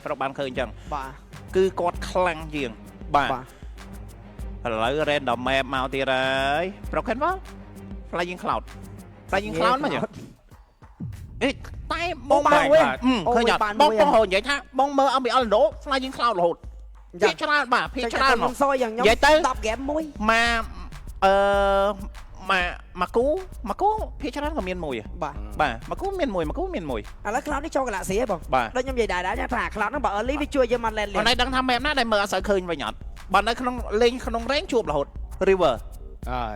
ប្របានឃើញចឹង បាទ គឺគាត់ខ្លាំងជាងបាទឥឡូវ random map មកទៀតហើយប្រកែនមក flying cloud មកចឹងអេតែបងឃើញអត់បងហៅនិយាយថាបងមើលអំពី Aldo flying cloud រហូតភាគច្រើនបាទភាគច្រើនមក សយយ៉ាងខ្ញុំ និយាយទៅ 10 game មួយ មកគូភាគច្រើនក៏មានមួយ បាទ បាទមកគូមានមួយ ឥឡូវ cloud នេះចូល Galaxy ហ៎បង បាទ ដូចខ្ញុំនិយាយដែរថា cloud ហ្នឹងបើ early វាជួយយើងមក land អត់ដឹងថា map ណាដែលមើលអត់សូវឃើញវិញអត់បើនៅក្នុងលេងក្នុង range ជួបរហូត river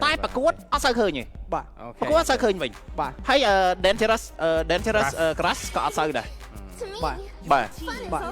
តែប្រកួតអត់សូវឃើញទេ បាទ ប្រកួតអត់សូវឃើញវិញ បាទ ហើយ dangerous crash ក៏អត់សូវដែរ បាទ បាទ បាទឥ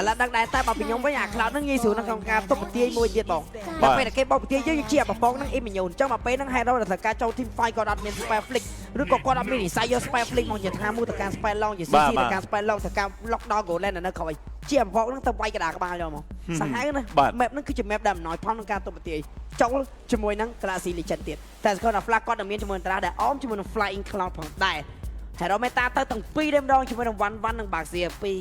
ឡូវដឹងដែរតែបើពីខ្ញុំវិញអា cloud ហ្នឹងងាយស្រួលនៅក្នុងការទប់ប្រទាយមួយទៀតបងតែពេលតែគេបោកប្រទាយយើងជាប្រព័ន្ធហ្នឹង immune អញ្ចឹងមកពេលហ្នឹង hero ដែលត្រូវការចូល team fight គាត់អត់មាន spare flick ឬក៏គាត់អត់មាននិស័យយក spare flick មកជាថាមួយទៅការ spare long ជា CC ទៅការ spare long ទៅការ lock down goal lane នៅក្រោយជាប្រព័ន្ធហ្នឹងទៅវាយកដាក្បាលយកមកសាហាវណា map ហ្នឹងគឺជា map ដែលអំណោយផលក្នុងការទប់ប្រទាយចូលជាមួយនឹង Galaxy Legend ទៀតតែស្គាល់ថា flag គាត់នឹងមានជាមួយតារាដែលអមជាមួយនឹង flying cloud ផងដែរ Hero Meta ទៅទាំងពីរតែម្ដងជាមួយនឹង 1-1 និង Baxia ពី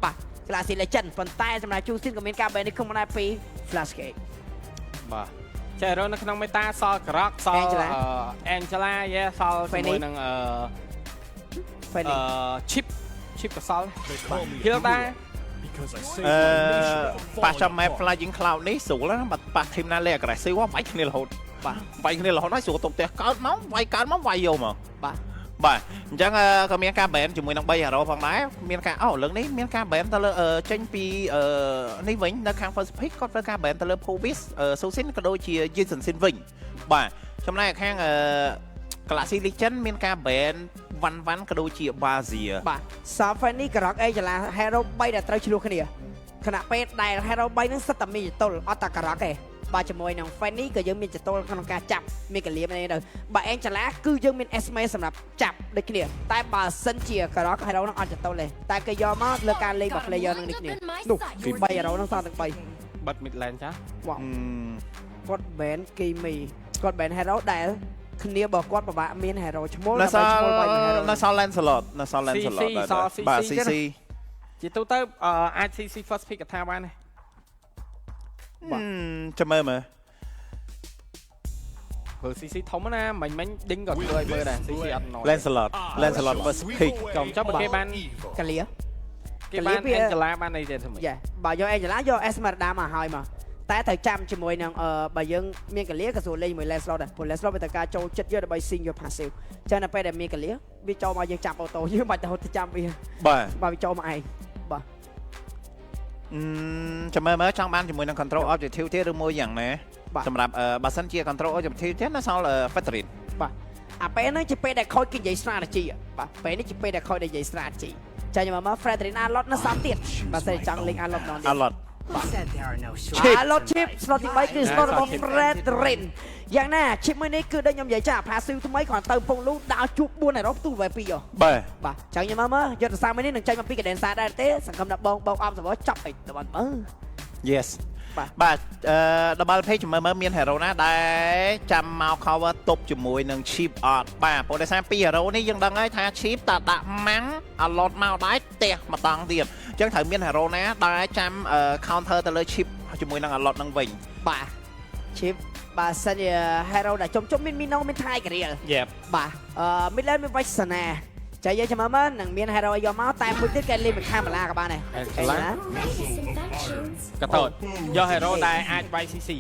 បាទ Galaxy Legend ប៉ុន្តែសម្រាប់ Chusin ក៏មានការបែរនេះខ្ញុំដែរពី Flashgate បាទចែករនៅក្នុង Meta សល់ Grok សល់ Angela យេសល់ជាមួយនឹងChip ក៏សល់ Heal ដែរ ប៉ះចាំ map flying cloud នេះស្រួលណាស់ប៉ះ team ណាលេ aggressive វាយគ្នារហូតបាទវាយគ្នារហូតហើយស្រួលតុបផ្ទះកើតមកវាយកើតមកវាយយកមកបាទបាទអញ្ចឹងក៏មានការ ban ជាមួយនឹង3 hero ផងដែរមានការលើកនេះមានការ ban ទៅលើចេញពីនេះវិញនៅខាង first pick គាត់ធ្វើការ ban ទៅលើ Povis Susin ក៏ដូចជា Jason Sin វិញបាទចំណែកខាងGalaxy Legend មានការ ban វ៉ាន់ក៏ដូចជា Bazia បាទ Safani Grok Angela Hero 3ដែលត្រូវឆ្លោះគ្នាខណៈពេលដែល Hero 3ហ្នឹងសិតតែមានចតុលអត់តែ Grok ទេបាទជាមួយនឹង Fanny ក៏យើងមានចតុលក្នុងការចាប់មេកាលៀមនេះទៅបាទ Angela គឺយើងមាន Esme សម្រាប់ចាប់ដូចគ្នាតែបើសិនជា Grok Hero ហ្នឹងអត់ចតុលទេតែគេយកមកលើការលេងរបស់ player ហ្នឹងនេះគ្នានោះពី3 Hero ហ្នឹងសល់ទាំង3 បិទ mid lane ចា គាត់ ban Kimi គាត់ ban Hero ដែលគ្នាបើគាត់ពិបាកមាន Hero ឈ្មោះ នៅសល់ Lancelot បាទ CC ជាទូទៅអាច CC first pick កថាបានទេចាំមើលមើល CC ធំណាមិញដេញក៏ធ្វើឲ្យមើលដែរ CC អត់ណ Lancelot first pick ចំចុះបើគេបាន កាលី គេបាន Angela បានអីទៀតថ្មីយ៉ាបើយក Angela យក Esmeralda មកហើយមកតែត្រូវចាំជាមួយនឹងបើយើងមានកលៀក៏ស្រួលលេងជាមួយ Lancelot ដែរព្រោះ Lancelot វាត្រូវការចូលចិត្តយកដើម្បី sing យក passive ចឹងនៅពេលដែលមានកលៀវាចូលមកយើងចាប់អូតូយើងបាច់ទៅហត់ទៅចាំវាបាទវាចូលមកឯងបាទចាំមើលចង់បានជាមួយនឹង control objective ទេឬមួយយ៉ាងណាសម្រាប់បើសិនជា control objective ទេនៅសល់ Fetrin បាទអាពេលហ្នឹងជាពេលដែលខូចគេនិយាយ strategy បាទពេលនេះជាពេលដែលខូចនិយាយ strategy ចាញ់មក Fetrin Alot នៅសំទៀតបើសិនចង់លេង Alot ដល់នេះ Alot Alot chip slot ទី3គឺ slot របស់ Fetrin យ៉ាងណា chip មួយនេះគឺដូចខ្ញុំនិយាយចា passive ថ្មីគ្រាន់ទៅពងលូដើរជួប4 hero ផ្ទុះទៅ2បាទចឹងខ្ញុំមកយុទ្ធសាស្ត្រមួយនេះនឹងចេញមកពី Cadenza ដែរទេសង្ឃឹមថាបងអមសវចាប់អីដល់មើល Yes បាទ double page មើលមាន hero ណាដែលចាំមក cover ទប់ជាមួយនឹង chip អត់បាទព្រោះដោយសារ2 hero នេះយើងដឹងហើយថា chip តាដាក់ម៉ាំង Alot មកដែរផ្ទះម្ដងទៀតអញ្ចឹងត្រូវមាន hero ណាដែលចាំ counter ទៅលើ chip ជាមួយនឹង Alot នឹងវិញបាទ chip បាទសិនជា hero ដែលជុំមាន Mino មាន Thai ក្រៀលបាទMidland មាន Vaisana ចាយើងចាំមើលនឹងមាន hero យកមកតែមួយទៀតគេលេងមួយខាម៉ាឡាក៏បានដែរក៏តើយក hero ដែលអាចវាយ CC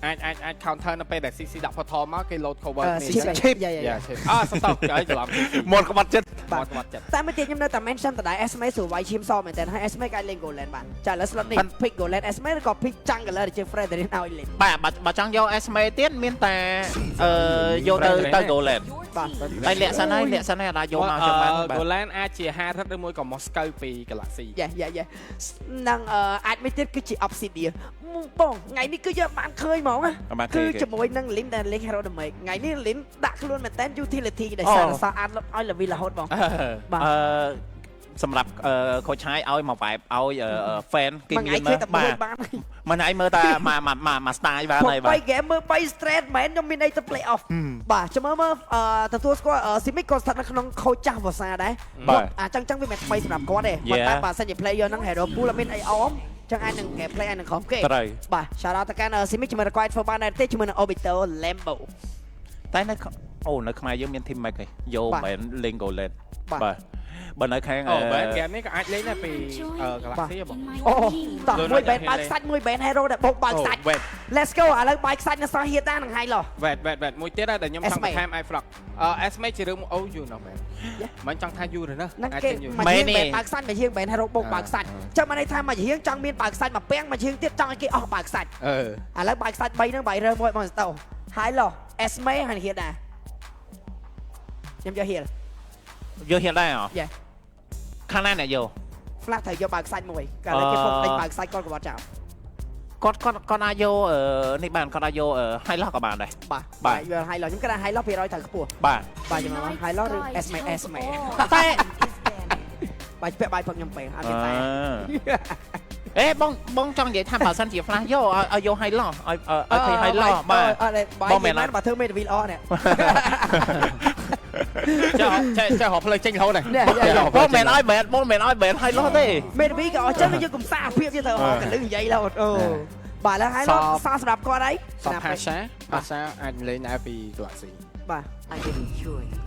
អាច counter នៅពេលដែល CC ដាក់ portal មកគេ load cover នេះ chip សំតោឲ្យច្រឡំ មកក្បត់ចិត្តតែមួយទៀតខ្ញុំនៅតែ mention តដែរ SMA ស្រួលវាយឈាមសមែនតើហើយ SMA អាចលេង Goland បានចាឥឡូវ slot នេះ pick Goland SMA ឬក៏ pick Jungler ដែលជា Fredrin ឲ្យលេងបាទបើចង់យក SMA ទៀតមានតែយកទៅ Goland បាទតែលាក់សិនហើយអាចយកមកចឹងបានបាទ Goland អាចជា5រឹតឬមួយក៏ Moscow ពី Galaxy យ៉ានឹងអាចមួយទៀតគឺជា Obsidian បងថ្ងៃនេះគឺយើងបានឃើញហ្មងគឺជាមួយនឹង Lin ដែលលេង Hero Damage ថ្ងៃនេះ Lin ដាក់ខ្លួនមែនតើ utility ដែលសារសអាចលុបឲ្យ level រហូតបងបាទសម្រាប់ខូចឆាយឲ្យមក vibe ឲ្យ fan គេមានបាទ mình hãy mơ ta mà style vào này បី vậy ហ្គេមមើល3 straight មែនខ្ញុំមានអីទៅ play off បាទចាំមើលទទួលស្គាល់ Simic ក៏ស្ថិតនៅក្នុងខូចចាស់ភាសាដែរចឹងវាមិនថ្មីសម្រាប់គាត់ទេប៉ុន្តែបើសិនជា player ហ្នឹង hero pool អត់មានអីអមចឹងអាចនឹង play អាចនឹងក្រុមគេបាទ shout out ទៅកាន់ Simic ជាមួយ required for បានដែរទេជាមួយនឹង Obito Lambo តែនៅអូនៅខ្មែរយើងមាន team ម៉េចគេយកបែន link go lane បាទបើនៅខាង អូបែនហ្គេមនេះក៏អាចលេងដែរពី Galaxy បង អូតោះមួយបែនបើកសាច់មួយបែន hero ដែលបោកបើកសាច់ Let's go ឥឡូវបើកសាច់នៅសោះហៀតដែរនឹងហើយឡោះ វ៉េតមួយទៀតដែរដែលខ្ញុំចង់បន្ថែម iFlock Esme ជារឿងអូយូរណាស់មែនមិនចង់ថាយូរទេណា ហ្នឹងគេមកយើងបែនបើកសាច់មកយើងបែន hero បោកបើកសាច់ចឹងមកន័យថាមកយើងចង់មានបើកសាច់មកពាំងមកយើងទៀតចង់ឲ្យគេអស់បើកសាច់ឥឡូវបើកសាច់3ហ្នឹងបើរើមួយមកទៅហើយឡោះ Esme ហើយហៀតដែរខ្ញុំយកហៀត យកហៀតដែរហ៎ Yeah ខាងណាអ្នកយក flash ត្រូវយកបើកសាច់មួយកាលគេពុកដេញបើកសាច់គាត់ក៏បាត់ចោល គាត់អាចយកនេះបានគាត់អាចយក high lock ក៏បានដែរ បាទយក high lock ខ្ញុំគិតថា high lock 200ត្រូវខ្ពស់បាទខ្ញុំមក high lock ឬ Esme តែ បាយពាក់បាយផឹកខ្ញុំពេលអត់មានតែ អេបងចង់និយាយថាបើសិនជា flash យកឲ្យយក high lock ឲ្យ high lock បាទ បងមែនបើធ្វើមេតាវីលអនេះ ចេះហៅផ្លូវចេញរហូតដែរ បងមែនឲ្យបែនបងមែនឲ្យបែន high lock ទេ មេតាវីក៏អស់ចឹងយើងកំសាភាពទៀតទៅហៅកលឹងនិយាយឡូតអូបាទឥឡូវ high lock សល់សម្រាប់គាត់ហើយ សប់Pashaអាចលេងដែរពី Galaxy បាទ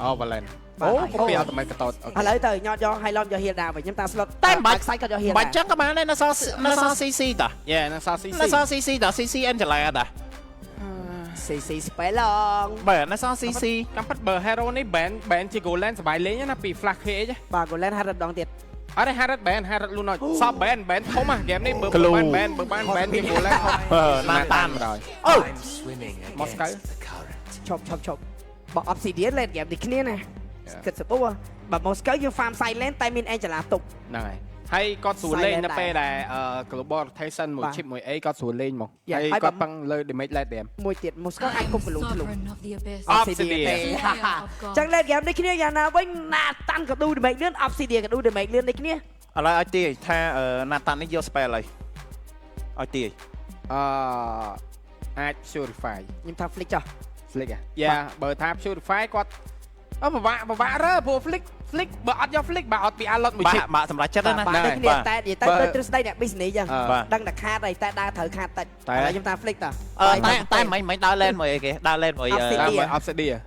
អូ Valen អូក៏ពីអត់តែកតត ឥឡូវទៅញ៉ាត់យក high lock យកហៀលដែរវិញខ្ញុំតាម slot តែបាច់ខ្សាច់ក៏យកហៀលដែរ បាច់ចឹងក៏បានដែរនៅស CC តា Yeah នៅស CC នៅស CC តា CC Angela តា CC spelong បាទនៅស CC កំប៉ិតបើ Hero នេះ ban ជា Golan សบายលេងណាពី Flash KH បាទ Golan ហាត់ដងទៀត អត់ទេហាត់ ban ហាត់លូណយសប ban ធំហ្គេមនេះបើបានពី Golan ធំ ណាតាន អូ មកស្កៅ ឈប់បើ Obsidian លេងហ្គេមនេះគ្នាណាគិតសពបើ Moscow យើង farm silent តែមាន Angela ទុក ហ្នឹងហើយគាត់ស្រួលលេងនៅពេលដែល Global Rotation មួយ chip មួយអីគាត់ស្រួលលេងមកហើយគាត់ប៉ឹងលើ damage late game មួយទៀត Moscow អាចគុំបលូធ្លុំ Obsidian ចឹងលេងហ្គេមនេះគ្នាយ៉ាងណាវិញណាតាន់ក៏ឌូ damage លឿន Obsidian ក៏ឌូ damage លឿននេះគ្នា ឥឡូវឲ្យទាយថាណាតាន់នេះយក spell ហើយឲ្យទាយ អាច Purify ខ្ញុំថា flick ចុះ Flick យ៉ាបើថា Purify គាត់ពិបាករើព្រោះ Flick បើអត់យក Flick បើអត់ពី Allot មួយ chip បាទសម្រាប់ចិត្តណា បាទតែគ្នាតែនិយាយទៅទ្រឹស្ដីអ្នក business ចឹងដឹងតែខាតហើយតែដើរត្រូវខាតតិចតែខ្ញុំថា flick តាតែមិនដើរលេនមួយអីគេដើរលេនមួយ Obsidian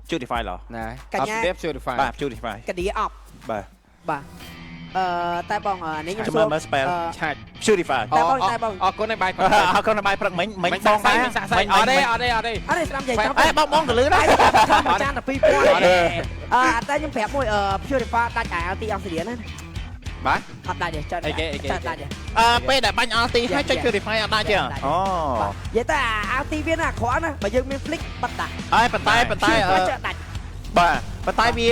Purify ឡណា Obsidian Purify បាទ Purify កាឌី up បាទ តែបងនេះខ្ញុំ មើល spell ឆាច់ Purify តែបងអរគុណឯបាយព្រឹក អរគុណឯបាយព្រឹកមិញបងដែរ អត់ទេស្ដាំនិយាយចង់ អេបងទៅលឺដែរ ចានតែ2000តែខ្ញុំប្រាប់មួយ Purify ដាច់អា LT Obsidian ណាបាទ អត់ដាច់ទេចាត់ដាច់ទេ ពេលដែលបាញ់ LT ហើយចុច Purify អត់ដាច់ទេអូនិយាយតែ LT វាណាគ្រាន់ណាបើយើងមាន flick បាត់ដាច់ ហើយប៉ុន្តែដាច់បាទប៉ុន្តែវា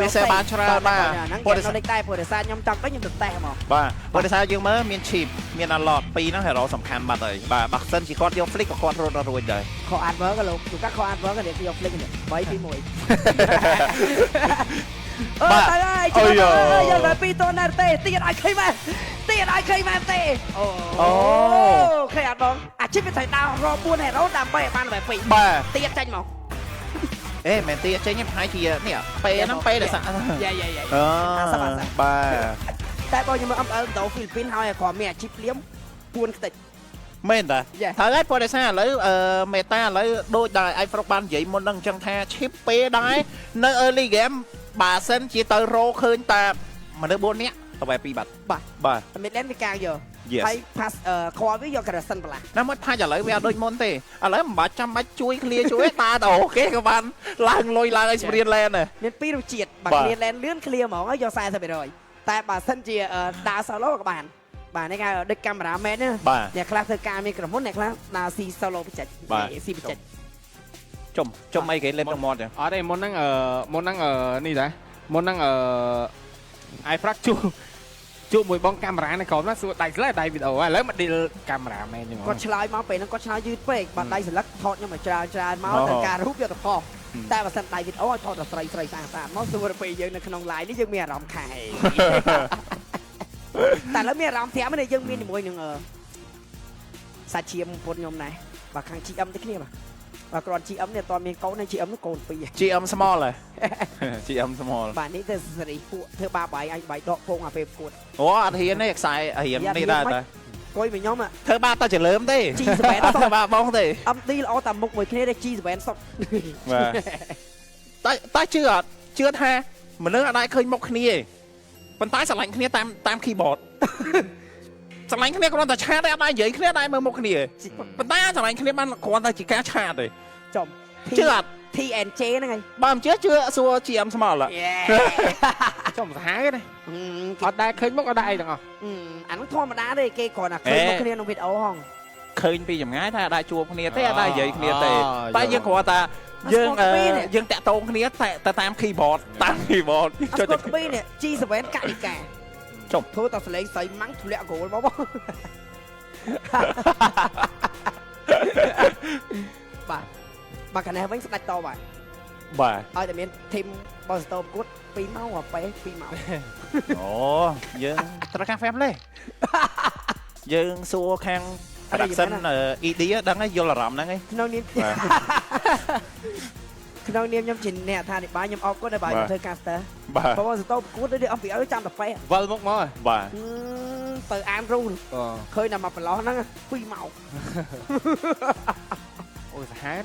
វាសេបានច្រើនបាទ ហ្នឹងគេនៅលេខដែរព្រោះដោយសារខ្ញុំចង់ទៅខ្ញុំទៅតេះហ្មង បាទព្រោះដោយសារយើងមើលមាន chip មាន unlock ពីរហ្នឹង hero សំខាន់បាត់ហើយបាទបើសិនជាគាត់យក flick ក៏គាត់រត់រួចដែរ ខក adverb ក៏លោកគឺខក adverb ក៏យក flick នេះ3 2 1បាទតែហើយយកតែពីតូនណាទេទៀតឲ្យឃើញមែនទេអូឃើញអត់បងអាជីពវាត្រូវដើររក4 hero ដើម្បីឲ្យបានlevel 2បាទទៀតចាញ់មក អេមែនទេចេញប្រហែលជានេះពេលហ្នឹងពេលដែលយ៉ាបាទតែបងខ្ញុំអត់ដល់ហ្វីលីពីនហើយគាត់មានអាជីពភ្លាមពួនខ្ទេច មែនតាហើយព្រោះដោយសារឥឡូវមេតាឥឡូវដូចដែលឯងប្រុកបាននិយាយមុនហ្នឹងអញ្ចឹងថាឈីបពេលដែរនៅ early game បើសិនជាទៅរកឃើញតែមនុស្ស4នាក់ទៅបែប2បាត់បាទ midland វាកាងយកហើយ pass ខលវាយក Grayson បន្លាស់ ណាមកថាឥឡូវវាអត់ដូចមុនទេឥឡូវមិនបាច់ចាំបាច់ជួយ clear ជួយតាទៅអូខេក៏បានឡើងលុយឡើងឲ្យ sprint lane មាន2រសជាតិបើ clear lane លឿន clear ហ្មងហើយយក 40% តែបើសិនជាដើរ solo ក៏បានបាទនេះគេដូចកាមេរ៉ាមែនណាអ្នកខ្លះធ្វើការមានក្រុមហ៊ុនអ្នកខ្លះដើរ C solo បច្ចេកC បច្ចេកចុំអីគេលេបក្នុងមាត់ចឹងអត់ទេមុនហ្នឹងនេះដែរមុនហ្នឹងiFrag ជួបមួយបងកាមេរ៉ានៅក្រោមណាសួរដៃស្លេដៃវីដេអូឥឡូវមក deal កាមេរ៉ាមែនចឹងគាត់ឆ្លើយមកពេលហ្នឹងគាត់ឆ្លើយយឺតពេកបាត់ដៃស្លឹកថតខ្ញុំមកច្រើនមកទៅការរូបយកទៅផុសតែបើសិនដៃវីដេអូឲ្យថតទៅស្រីស្អាតមកសួរទៅពេលយើងនៅក្នុង live នេះយើងមានអារម្មណ៍ខែតែឥឡូវមានអារម្មណ៍ត្រាំនេះយើងមានជាមួយនឹង សាឈាមពុនខ្ញុំណែបាទខាង GM ទៅគ្នាបាទគ្រាន់ GM នេះតើមានកូន GM នោះកូនពីរ GM small ហ៎ GM small បាទនេះទៅសេរីពួកធ្វើបាបាយអញបាយដកពងអាពេលប្រកួត អូអត់ហ៊ានទេខ្សែហ៊ាននេះដែរតើ កុយមួយខ្ញុំ ធ្វើបាទៅចលើមទេ ជីសបែន ធ្វើបាបងទេ អំទីល្អតាមមុខមួយគ្នាទេជីសបែនសុត បាទតែជឿអត់ជឿថាមនុស្សអត់ដែរឃើញមុខគ្នាទេប៉ុន្តែស្រឡាញ់គ្នាតាម keyboard ស្រឡាញ់គ្នាគ្រាន់តែឆាតទេអត់ដែរនិយាយគ្នាដែរមើលមុខគ្នាប៉ុន្តែស្រឡាញ់គ្នាបានគ្រាន់តែជាការឆាតទេ ចំ ជឿអត់ TNJ ហ្នឹងហើយ បើមិនជឿសួរ GM small អត់ ចំសាហាវទេអត់ដែរឃើញមុខអត់ដែរអីទាំងអស់ អានោះធម្មតាទេគេគ្រាន់តែឃើញមុខគ្នាក្នុងវីដេអូហង ឃើញពីចម្ងាយថាអត់ដែរជួបគ្នាទេអត់ដែរនិយាយគ្នាទេតែយើងគ្រាន់តែយើងតាក់ទងគ្នាតែតាម keyboard តាម keyboard ចុចតែក្បីនេះជីសបែនកនិកាធ្វើតសលេងស្អីម៉ាំងធ្លាក់គោលមកបងបាទកណេះវិញស្ដាច់តបាទ បាទ ឲ្យតែមានធីមបោះស្តោប្រកួត2ម៉ោងអាពេល2ម៉ោង អូយើងត្រូវការ family យើងសួរខាង production ED ដឹងហើយយល់អារម្មណ៍ហ្នឹងឯង ក្នុងនាមក្នុងនាមខ្ញុំជាអ្នកអធិប្បាយខ្ញុំអរគុណដែលបាយធ្វើ caster បាទ បោះស្តោប្រកួតដូចអំពីឲ្យចាំតែពេ វិលមុខមក បាទ ទៅអានរូលឃើញតែមកប្រឡោះហ្នឹង2ម៉ោង អូសាហាវ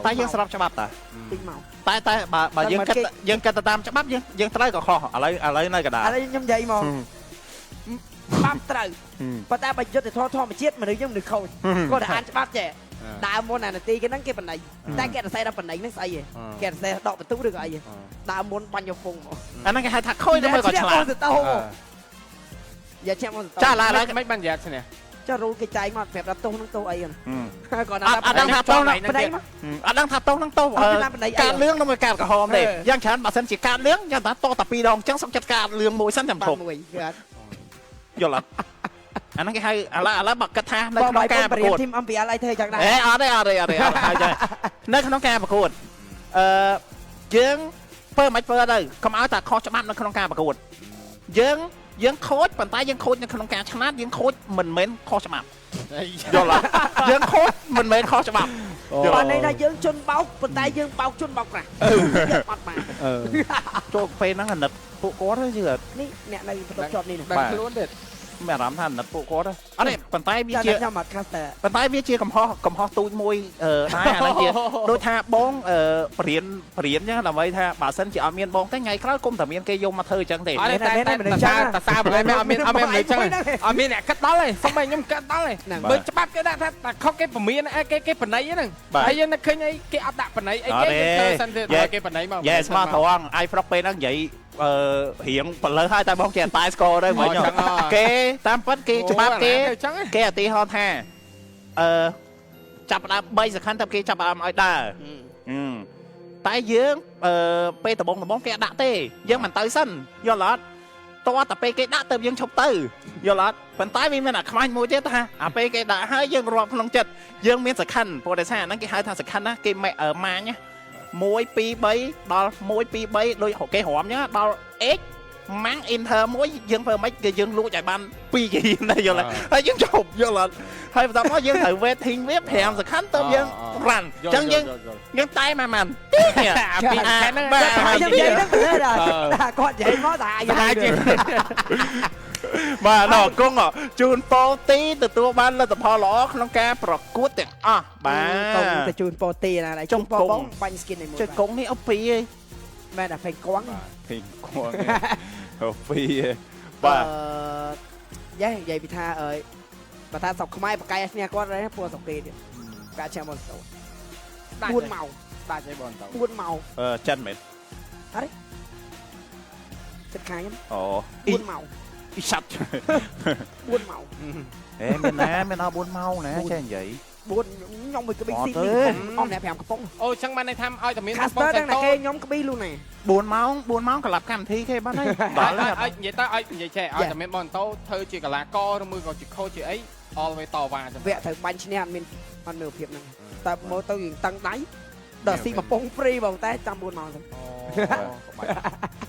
តែយើងស្របច្បាប់តា 2ម៉ោង តែបើយើងគិតទៅតាមច្បាប់យើងត្រូវក៏ខុសឥឡូវនៅកណ្ដាល ឥឡូវខ្ញុំនិយាយមកបាប់ត្រូវប៉ុន្តែបើយុទ្ធធម៌ជាតិមនុស្សយើងមនុស្សខូចគាត់តែអានច្បាប់ចេះដើមមុនអានាទីគេហ្នឹងគេបណៃតែគេតែដល់បណៃហ្នឹងស្អីគេតែដកបន្ទុកឬក៏អីដើមមុនបាញ់យកពងមក អាហ្នឹងគេហៅថាខូចទៅមើលក៏ឆ្លាត យ៉ាឈាមមក ចាឡើយ មិនបានយ៉ាឈ្នះ ចារូលគេចែកមកប្រាប់ដល់ទោសហ្នឹងទោសអីហ្នឹងគាត់ អត់ដឹងថាទោសហ្នឹង បណៃមក អត់ដឹងថាទោសហ្នឹងទោសការលឿងនឹងមួយការក្រហមទេយ៉ាងច្រើនបើសិនជាការលឿងយ៉ាងថាតតែ2ដងអញ្ចឹងសុំចិត្តការលឿងមួយសិនចាំធប់ មួយគឺអត់ យល់អត់អាហ្នឹងគេហៅឥឡូវបើគិតថានៅក្នុងការប្រកួត ធីមអំពីអីធ្វើចឹងដែរ អត់ទេហៅចឹងនៅក្នុងការប្រកួតយើងធ្វើមិនធ្វើទៅកុំឲ្យតែខុសច្បាប់នៅក្នុងការប្រកួតយើងខូចប៉ុន្តែយើងខូចនៅក្នុងការឆ្លាតយើងខូចមិនមែនខុសច្បាប់យល់អត់យើងខូចមិនមែនខុសច្បាប់ បាទន័យថាយើងជន់បោកប៉ុន្តែយើងបោកជន់បោកប្រាស់អត់បាន ចូលពេលហ្នឹងអាណិតពួកគាត់ទេជឿអត់ នេះអ្នកនៅបន្ទប់ជាប់នេះ បានខ្លួនទេ មានអារម្មណ៍ថាអាណិតពួកគាត់អត់ទេប៉ុន្តែវាជា ខ្ញុំមក caster ប៉ុន្តែវាជាកំហុសទូចមួយដែរអាហ្នឹងជាដូចថាបងបរៀនអញ្ចឹងដើម្បីថាបើសិនជាអត់មានបងទេថ្ងៃក្រោយគុំតែមានគេយកមកធ្វើអញ្ចឹងទេ អត់តែតាសាប្រឡែមិនអត់មានមនុស្សចឹងអត់មានអ្នកកាត់ដល់ទេសុំឲ្យខ្ញុំកាត់ដល់ទេបើច្បាប់គេដាក់ថាខុសគេពមៀនគេបណៃហ្នឹងហើយយើងនឹកឃើញអីគេអត់ដាក់បណៃអីគេធ្វើសិនទៅគេបណៃមក យេស្មាត្រង់អាយហ្វ្រុកពេលហ្នឹងនិយាយរៀងបលើហើយតែបងចេះតែស្គរទៅវិញគេតាមពិតគេច្បាប់គេឧទាហរណ៍ថាចាប់ដើម3សង្ខិនទៅគេចាប់ដើមឲ្យដើរតែយើងពេលដំបងគេអត់ដាក់ទេយើងមិនទៅសិនយល់អត់តោះតែពេលគេដាក់ទៅយើងឈប់ទៅយល់អត់ប៉ុន្តែវាមានអាខ្មាញ់មួយទៀតថាអាពេលគេដាក់ហើយយើងរាប់ក្នុងចិត្តយើងមានសង្ខិនព្រោះតែថាហ្នឹងគេហៅថាសង្ខិនណាគេម៉ាញណា1 2 3ដល់1 2 3ដូចគេរំអញ្ចឹងដល់ x ម៉ាំង enter មួយយើងធ្វើមិនគេយើងលួចឲ្យបាន2គេដែរយល់ហើយយើងជប់យល់អត់ហើយបន្តមកយើងត្រូវ waiting វា5សង្ខិនទៅយើង run អញ្ចឹងយើងតែម៉ានអាពីខែហ្នឹងបាទ ខ្ញុំនិយាយហ្នឹងទៅដែរគាត់និយាយមកថាយ៉ាងជា បាទដល់គង់ជូនពរទីទទួលបានលទ្ធផលល្អក្នុងការប្រកួតទាំងអស់បាទកុំទៅជូនពរទីណាចុងពរបងបាញ់ skin នេះមួយ ជួយគង់នេះអពីឯង មែនតែពេញគង់ ពេញគង់អពីបាទយ៉ានិយាយពីថាបើថាស្រុកខ្មែរបកាយគ្នាគាត់ដែរពួកស្រុកគេទៀតកាឈាមមកទៅ4ម៉ោង ដាក់ឲ្យបងទៅ 4ម៉ោង ចិនមែន អរិចិត្តខាងខ្ញុំ អូ 4ម៉ោង អ៊ីសាត់ 4ម៉ោង មានដល់4ម៉ោងណាចេះនិយាយ ខ្ញុំមួយក្ប៊ីស៊ីអស់អ្នក5កំប៉ុង អូចឹងបានន័យថាឲ្យតែមាន caster ទាំងគេខ្ញុំក្ប៊ីលូណា4ម៉ោងកន្លប់កម្មវិធីគេបានហើយដល់ឲ្យនិយាយទៅឲ្យនិយាយចេះឲ្យតែមានបងតោធ្វើជាកលាករឬមួយក៏ជាខូចជាអី all way តវ៉ាចឹង វគ្គត្រូវបាញ់ឈ្នះអត់មានភាពហ្នឹងតែមើលទៅយើងតឹងដៃដល់ស៊ីកំប៉ុង free បងតែចាំ4ម៉ោងទៅ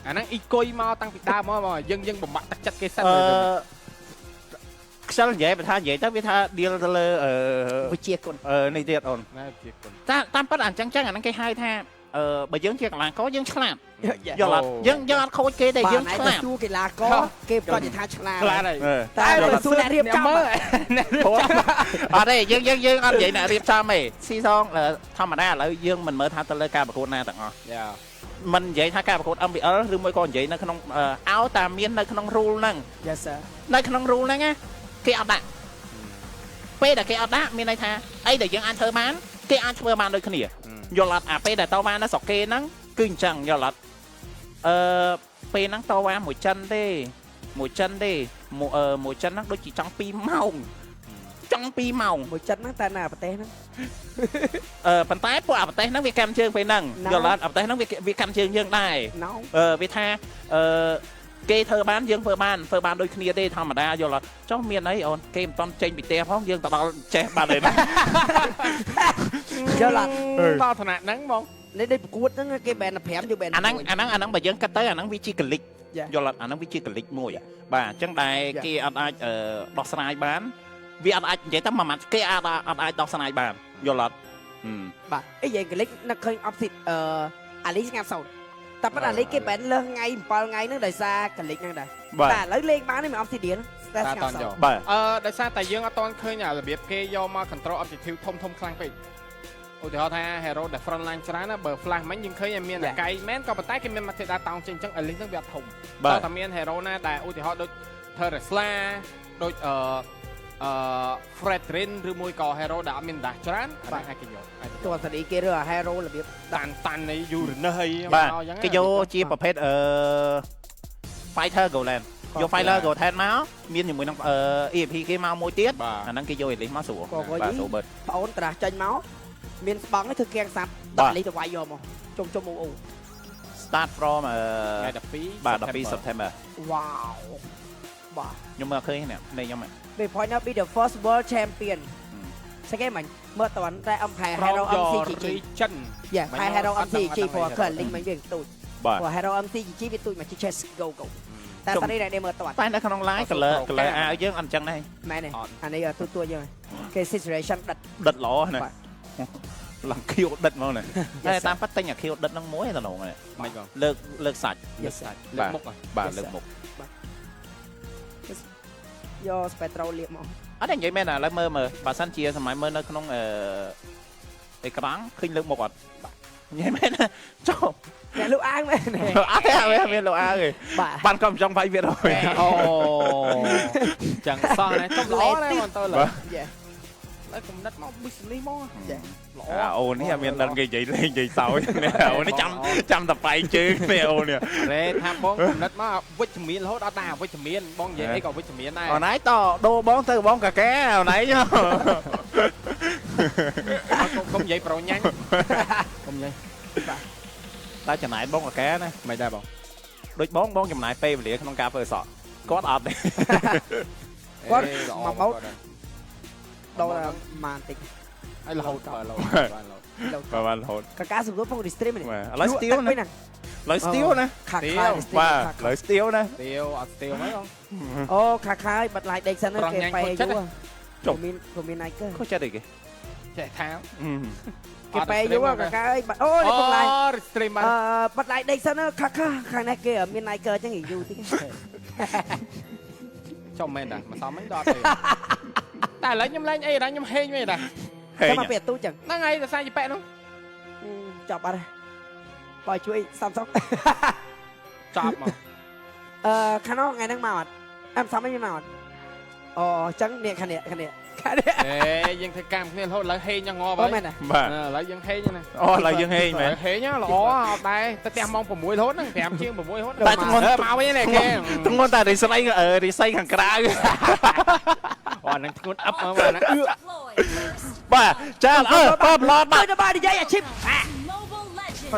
អាហ្នឹងអ៊ីគុយមកតាំងពីដើមមកយើងបំបាក់ទឹកចិត្តគេសិន ខ្ សិលនិយាយបើថានិយាយទៅវាថា deal ទៅលើ វិជាគុណ នេះទៀតអូន ណាជាគុណ តាមពិតអញ្ចឹងអាហ្នឹងគេហៅថាបើយើងជាកីឡាករយើងឆ្លាត យ យល់អត់យើងអត់ខូចគេទេយើងឆ្លាត ជួកីឡាករគេប្រកាសថាឆ្លាត ខ្លាចហើយ តែបើសួរអ្នករៀបចំ អត់ទេយើងអត់និយាយអ្នករៀបចំទេស៊ីសងធម្មតាឥឡូវយើងមិនមើលថាទៅលើការប្រកួតណាទាំងអស់ យ៉ា មិននិយាយថាការប្រកួត MPL ឬមួយក៏និយាយនៅក្នុងឲ្យតែមាននៅក្នុង rule ហ្នឹង Yes sir នៅក្នុង rule ហ្នឹងណាគេអត់ដាក់ពេលដែលគេអត់ដាក់មានន័យថាអីដែលយើងអាចធ្វើបានគេអាចធ្វើបានដូចគ្នាយល់អត់អាពេលដែលតវ៉ានៅស្រុកគេហ្នឹងគឺអញ្ចឹងយល់អត់ពេលហ្នឹងតវ៉ាមួយចិនទេមួយចិនហ្នឹងដូចជាចង់2ម៉ោងចង់2ម៉ោង មួយចិត្តហ្នឹងតែនៅប្រទេសហ្នឹង ប៉ុន្តែពួកអាប្រទេសហ្នឹងវាកាន់ជើងពេលហ្នឹងយល់អត់អាប្រទេសហ្នឹងវាកាន់ជើងយើងដែរ No វាថាគេធ្វើបានយើងធ្វើបានដូចគ្នាទេធម្មតាយល់អត់ចុះមានអីអូនគេមិនតន់ចេញពីផ្ទះផងយើងទៅដល់ចេះបានហើយណា យល់អត់ ដល់ឋានៈហ្នឹងបង នេះដូចប្រកួតហ្នឹងគេបែន5យកបែន អាហ្នឹងបើយើងគិតទៅអាហ្នឹងវាជាកលិចយល់អត់អាហ្នឹងវាជាកលិចមួយបាទអញ្ចឹងដែរគេអត់អាចដោះស្រាយបានវាអត់អាចនិយាយទៅមួយម៉ាត់គេអត់អាចដោះស្រាយបានយល់អត់ បាទអីយ៉ាងកលិចនឹកឃើញអបស៊ីអាលីស្ងាត់សោតតែប៉ុន្តែអាលីគេបែនលើសថ្ងៃ7ថ្ងៃហ្នឹងដោយសារកលិចហ្នឹងដែរតែឥឡូវលេងបាននេះមិនអបស៊ីឌៀនតែស្ងាត់សោត បាទ ដោយសារតែយើងអត់ទាន់ឃើញរបៀបគេយកមក control objective ធំខ្លាំងពេកឧទាហរណ៍ថា hero ដែល front line ច្រើនណាបើ flash មិញយើងឃើញមានអាកៃមែនក៏ប៉ុន្តែគេមានមកទេដាតោងចេញអញ្ចឹង link ហ្នឹងវាអត់ធំតែតែមាន hero ណាដែលឧទាហរណ៍ដូច Tesla ដូចFred Rin ឬមួយក៏ hero ដែលអត់មានដាស់ច្រើនបាទអាចគេយកតួតាឌីគេរើ hero របៀប តាន់នៃ Uranus អី បាទគេយកជាប្រភេទfighter golem យក fighter golem មកមានជាមួយនឹងEMP គេមកមួយទៀតអាហ្នឹងគេយក elite មកស្រួលបាទស្រួលបើ បងអូនត្រាស់ចេញមកមានស្បង់ធ្វើគៀងសាប់ដាក់លីទៅវាយយកមកជុំអូ start from ថ្ងៃ12បាទ12 September Wow បាទ ខ្ញុំមើលឃើញនេះខ្ញុំ They point out be the first world champion ស្អីគេមិញមើលតន់តែ Empire Hero MCGG ចិន យ៉ា Empire Hero MCGG ព្រោះគឺ link មិញវាទូច បាទ ព្រោះ Hero MCGG វាទូចមក Chess Go តែតានេះតែមើលតន់ តែនៅក្នុង live color អាវយើងអត់ចឹងដែរ មែនទេអានេះទូយើងគេ situation ដិតល្អណាឡើងខៀវដិតមកណាតែតាមប៉ាត់តែញអាខៀវដិតហ្នឹងមួយតែណងហ្នឹងមិនបងលើកសាច់លើកមុខបាទលើកមុខ យក Spectro លាបមក អត់និយាយមែនឥឡូវមើលបើសិនជាសម័យមើលនៅក្នុងអេក្រង់ឃើញលើកមុខអត់និយាយមែនចុះ តែលោកអាងមែនទេ អត់ទេមានលោកអាងទេបានក៏មិនចង់វាយវាrồi អូចឹងសោះណាចុះល្អណាស់បងតើឡើយហើយកំណត់មកប៊ីសលីមកចាល្អ អូនេះអត់មានដឹងគេនិយាយលេងនិយាយសើចអូនេះចាំតែបែកជើងនេះអូនេះ រេថាបងកំណត់មកវិជ្ជមានរហូតដល់តែវិជ្ជមានបងនិយាយអីក៏វិជ្ជមានដែរ អូនឯងតដូរបងទៅបងកាកែអូនឯង កុំនិយាយប្រញាញ់កុំនិយាយ តែចំណាយបងកាកែណា មិនដែរបង ដូចបងចំណាយពេលវេលាក្នុងការធ្វើសក់គាត់អត់ទេ គាត់មកម៉ោតដល់ម៉ានតិច ឲ្យរហូតបាទរហូត បាទរហូត កាកាសម្រួលផង stream នេះ ឥឡូវ steal ណាឥឡូវ steal ណា ខាខា បាទឥឡូវ steal ណា ទៀវអត់ទៀវហ្នឹង អូខាខាឲ្យបាត់ឡាយដេកសិនគេបែយយូរចុះមានណៃកើ ខុសចិត្តអីគេ ចេះថា គេបែយយូរកាកាឲ្យបាត់អូនេះបងឡាយ stream បាន បាត់ឡាយដេកសិនខាខាខាងនេះគេមានណៃកើអញ្ចឹងយូរតិច ចុះមែនតាមិនសមមិនដល់ទេតែឥឡូវខ្ញុំលេងអីដែរខ្ញុំហេងមែនតា ចាំមកពីទូចឹង ហ្នឹងហើយតែសាយប៉ែនោះ ចាប់អត់បើជួយ Samsung ចាប់មក ខាងនោះថ្ងៃហ្នឹងមកអត់អែមសំមិនមកអត់អូអញ្ចឹងនេះខាងនេះយើងធ្វើកម្មគ្នារហូតឥឡូវហេងងប់ហើយ មែនទេ បាទ ឥឡូវយើងហេងណា អូឥឡូវយើងហេងមែន ហេងល្អអត់ដែរទៅផ្ទះម៉ោង6រហូតហ្នឹង5ជាង6រហូត តែធ្ងន់ មកវិញនេះគេ ធ្ងន់តែរិស័យខាងក្រៅ អូហ្នឹងធ្ងន់អឹបមកណា បាទចាបើប្លត់ ទៅបាយនិយាយអាឈីប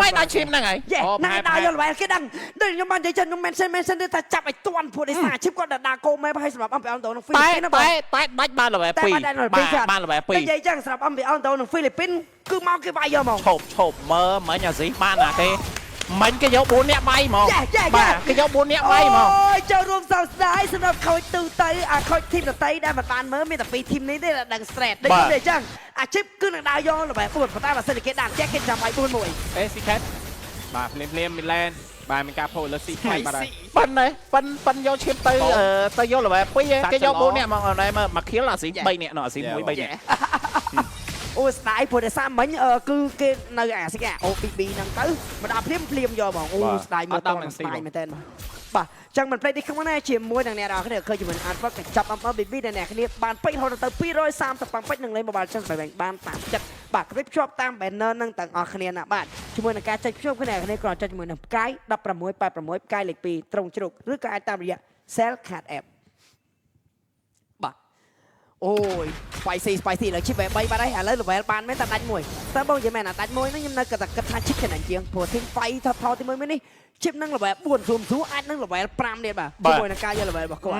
បាយដល់ឈីមហ្នឹងហើយ ណែដល់យកល្បែងគេដឹងដូចខ្ញុំបាននិយាយចឹងខ្ញុំមែនសិនទៅថាចាប់ឲ្យទាន់ពួកនេះអាឈីបគាត់ដាក់កោម៉ែឲ្យសម្រាប់អំពីអន្តរនឹងហ្វីលីពីនណាបង តែដាច់បានល្បែង2បានល្បែង2 និយាយចឹងសម្រាប់អំពីអន្តរនឹងហ្វីលីពីនគឺមកគេវាយយកមក ឈប់មើលមិញអាស៊ីបានណាគេ mình cái dấu 4 nét bay mà bà cái dấu 4 nét bay mà អូយចូលរួមសោកស្ដាយសម្រាប់ខូចទូទៅអាខូចធីមដតីដែលមិនបានមើលមានតែពីរធីមនេះទេដែលដឹង stress ដូចនេះអញ្ចឹងអាជីពគឺនឹងដើរយកល្បែ4ប៉ុន្តែបើសិនជាគេដាក់ចេះគេចាំបាយ4 1 អេស៊ីខេតបាទភ្លាមមីឡែនបាទមានការផូលើស៊ី5បាទ ប៉ុណ្ណេះប៉ុនយកឈាមទៅយកល្បែ2គេយក4នាក់មកណែមកខៀលអាស៊ី3នាក់នោះអាស៊ី1 3នាក់ អូស្ដាយព្រោះតែសាមិញគឺគេនៅអាសិកអា OBB ហ្នឹងទៅមកដល់ភ្លាមយកហ្មងអូស្ដាយមើលតស្ដាយមែនតើបាទចឹងមិនភ្លេចនេះខាងមុនណាជាមួយនឹងអ្នកនរគ្នាឃើញជាមួយអាតវឹកចាប់ MLBB ដែលអ្នកគ្នាបានពេញរហូតដល់ទៅ230ពេជ្រនឹងលេង Mobile Legends បានតាមចិត្តបាទគ្លីបភ្ជាប់តាម banner នឹងទាំងអស់គ្នាណាបាទជាមួយនឹងការចុចភ្ជាប់គ្នាអ្នកគ្នាគ្រាន់ចុចជាមួយនឹងផ្កាយ1686ផ្កាយលេខ2ត្រង់ជ្រុកឬក៏អាចតាមរយៈ Cell Card App បាទអូយ spicy លើ chip 3បាត់ហើយឥឡូវ level បានមែនតែដាច់មួយតែបងនិយាយមែនអាដាច់មួយហ្នឹងខ្ញុំនៅគិតថា chip ខ្លាំងជាងព្រោះ team fight ថតទីមួយនេះ chip នឹង level 4 ស៊ូមស៊ូអាចនឹង level 5ទៀតបាទជាមួយនឹងការយក level របស់គាត់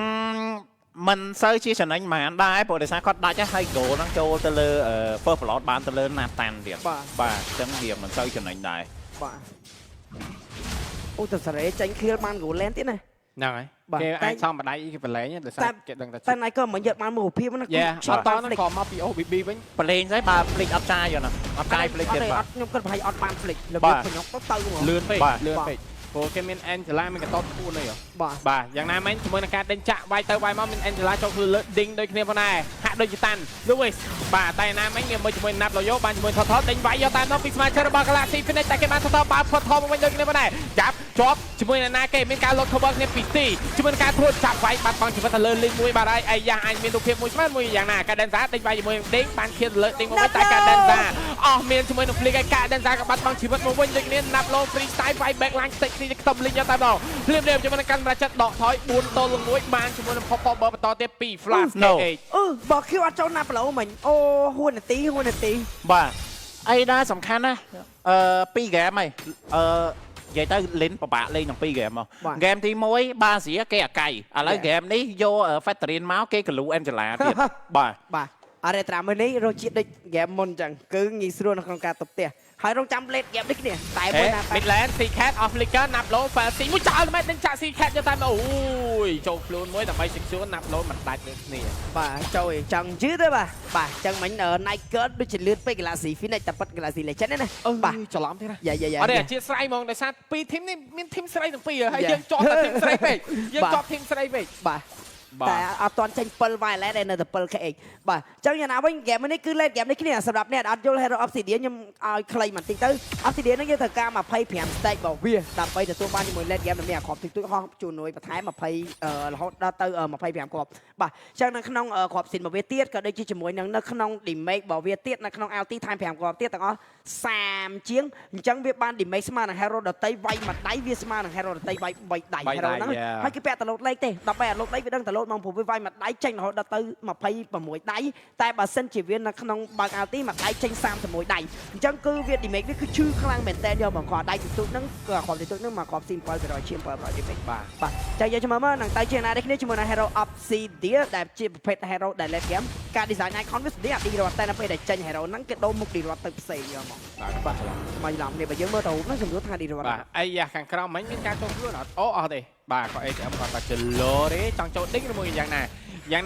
មិនសូវជាចំណេញហ្មងដែរព្រោះដោយសារគាត់ដាច់ហើយ goal ហ្នឹងចូលទៅលើ first blood បានទៅលើ Nathan ទៀតបាទអញ្ចឹងវាមិនសូវចំណេញដែរបាទអូទៅសារ៉េចាញ់ kill បាន goal land ទៀតណាហ្នឹងហើយគេអាចសំបដៃគេប្រឡែងដោយសារគេដឹងតែតែណៃក៏មិនយកបានមួយភាពណាអត់តហ្នឹងក៏មកពី OBB វិញប្រឡែងស្អីបាទ flick អត់ចាយយកណាអត់ចាយ flick ទៀតបាទខ្ញុំគិតប្រហែលអត់បាន flick របៀបខ្ញុំទៅលឿនពេកព្រោះគេមាន Angela មានកតតពួននេះបាទយ៉ាងណាមិញជាមួយនឹងការដេញចាក់វាយទៅវាយមកមាន Angela ចូលគឺលើដេញដូចគ្នាផងដែរហាក់ដូចជាតាន់ Louis បាទតែណាមិញគេមើលជាមួយ Nap Loyo បានជាមួយថតដេញវាយយកតាមនោះពីស្មាឈើរបស់ Galaxy Finish តែគេបានថតបើផុតថតមកវិញដូចគ្នាផងដែរចាប់ជាប់ជាមួយនឹងណាគេមានការលុត cover គ្នាពីទីជាមួយនឹងការធ្វើចាប់វាយបាត់បង់ជីវិតទៅលើលេងមួយបាទហើយអាយ៉ាអាចមានរូបភាពមួយស្មើមួយយ៉ាងណាការដេនសាដេញវាយជាមួយនឹងដេញបានឃាតលើដេញមកវិញតែការដេនសាអស់មានជាមួយនឹង Flick ហើយការដេនសាក៏បាត់បង់ជីវិតមកវិញដូចគ្នា Nap Loyo freestyle វាយ backline តិចនេះខ្ទប់លេងយកតែម្ដងភ្លាមជាមួយនឹងកាន់ប្រាចិត្តដកថយ4ទល់1បានជាមួយនឹង Pop បើបន្តទៀត2 Flash KH បើ Q អត់ចូល Nap Loyo មិញអូហួននាទីបាទអីដែរសំខាន់ណា2 game ហើយនិយាយទៅលេនពិបាកលេងទាំង2 game មក game ទី1បាស៊ីគេអាកៃឥឡូវ game នេះយក Factorin មកគេ Glue Angela ទៀតបាទអរេត្រាមើលនេះរសជាតិដូច game មុនអញ្ចឹងគឺងាយស្រួលនៅក្នុងការទប់ផ្ទះហើយរងចាំលេត game នេះគ្នាតែមួយណា Midland Seacat Off Flicker Nap Loyo Fancy មួយចោលមែនដេញចាក់ Seacat យកតែអូយចូលខ្លួនមួយដើម្បី secure Nap Loyo មិនដាច់ដូចគ្នាបាទចូលចង់ជឿទេបាទអញ្ចឹងមិញ Night Girl ដូចជាលឿនពេក Galaxy Finish តែប៉ិត Galaxy Legend ណាបាទច្រឡំទេណាយ៉ាអត់ទេជាស្រ័យហ្មងដោយសារ2 team នេះមាន team ស្រីទាំងពីរហើយយើងជាប់តែ team ស្រីពេកយើងជាប់ team ស្រីពេកបាទតែអត់ទាន់ចេញ7 Violet ដែលនៅតែ7 KH បាទអញ្ចឹងយ៉ាងណាវិញ game នេះគឺ late game នេះគ្នាសម្រាប់អ្នកអត់យល់ Hero Obsidian ខ្ញុំឲ្យខ្លីបន្តិចទៅ Obsidian នេះយើងត្រូវការ25 stage របស់វាដើម្បីទទួលបានជាមួយ late game នេះអាគ្រាប់តិចតួចហោះជួននួយបន្ថែម20រហូតដល់ទៅ25គ្រាប់បាទអញ្ចឹងនៅក្នុងគ្រាប់ស៊ីនរបស់វាទៀតក៏ដូចជាជាមួយនឹងនៅក្នុង damage របស់វាទៀតនៅក្នុង LT ថែម5គ្រាប់ទៀតទាំងអស់30ជាងអញ្ចឹងវាបាន damage ស្មើនឹង Hero ដតីវាយមួយដៃវាស្មើនឹង Hero ដតីវាយ3ដៃ Hero ហ្នឹងហើយគេពាក់តឡូតលេខទេដើម្បីអាឡូតលេខវាដឹងតឡូតមកព្រោះវាវាយមួយដៃចេញរហូតដល់ទៅ26ដៃតែបើសិនជាវានៅក្នុងបើក LT មួយដៃចេញ31ដៃអញ្ចឹងគឺវា damage វាគឺឈឺខ្លាំងមែនតើយកមកគាត់ដៃតិចតួចហ្នឹងគឺគ្រាប់តិចតួចហ្នឹងមកគ្រាប់ស៊ី700ឈាម700 damage បាទចាយកចាំមើលនឹងតែជាណានេះគ្នាជាមួយនឹង Hero Obsidian ដែលជាប្រភេទ Hero ដែល late game ការ design icon វាស្ដីអាឌីរត់តែនៅពេលដែលចេញ Hero ហ្នឹងគេដូរមុខឌីរត់ទៅផ្សេងយកមកបាទមកឡំនេះបើយើងមើលទៅហ្នឹងសម្រួលថាឌីរត់បាទអាយ៉ាខាងក្រោមមិញមានការចូលខ្លួនអត់អត់ទេបាទក៏ ATM គាត់តែចលោទេចង់ចូលដេញជាមួយយ៉ាង